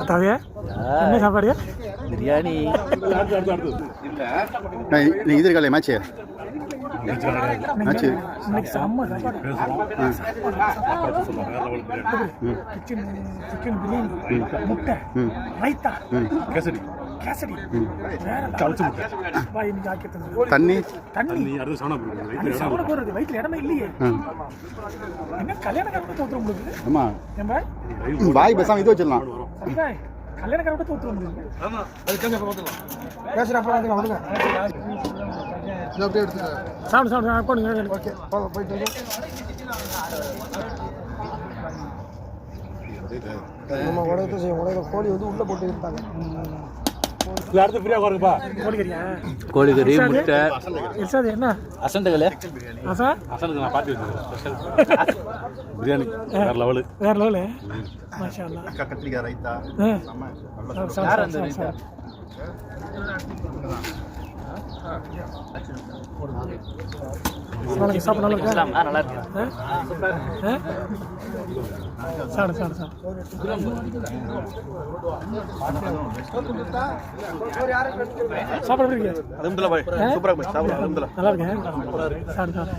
தாத்தாவே என்ன சாப்பாடு? பிரியாணி. நீங்கள் இது இருக்காளே மேட்ச்சு மேட்ச்சு இன்னைக்கு செம்ம சாப்பாடு. சிக்கன் பிரியாணி, முட்டை, ரைத்தா, கேசரி, தண்ணி போறது வயிற்றுல இடமே இல்லையே. என்ன கல்யாணக்காரங்க தோத்துற உங்களுக்கு? ஆமா பாய் பேசாம இது வச்சிடலாம். கல்யாணக்காரங்க தோத்துற முடியுது. சாப்பிடு சாப்பிடு போடுங்க. ஓகே போயிட்டு நம்ம உடம்பு செய்யும். உடம்புல கோழி வந்து உள்ள போட்டு இருந்தாங்க. கோழிக்கறி, முட்டை, என்ன அசண்டகளே பிரியாணி வேற லெவலு. வேற லெவலு. மாஷா அல்லாஹ். கத்திரிக்காய் ரைத்தா சாப்பிட நல்லா இருக்கா? நல்லா இருக்கு. சாப்பிடு சாப்பிடு சாப்பிடு. சாப்பிட எப்படி இருக்கு? நல்லா இருக்கேன். சாப்பிடு சாப்பிடு.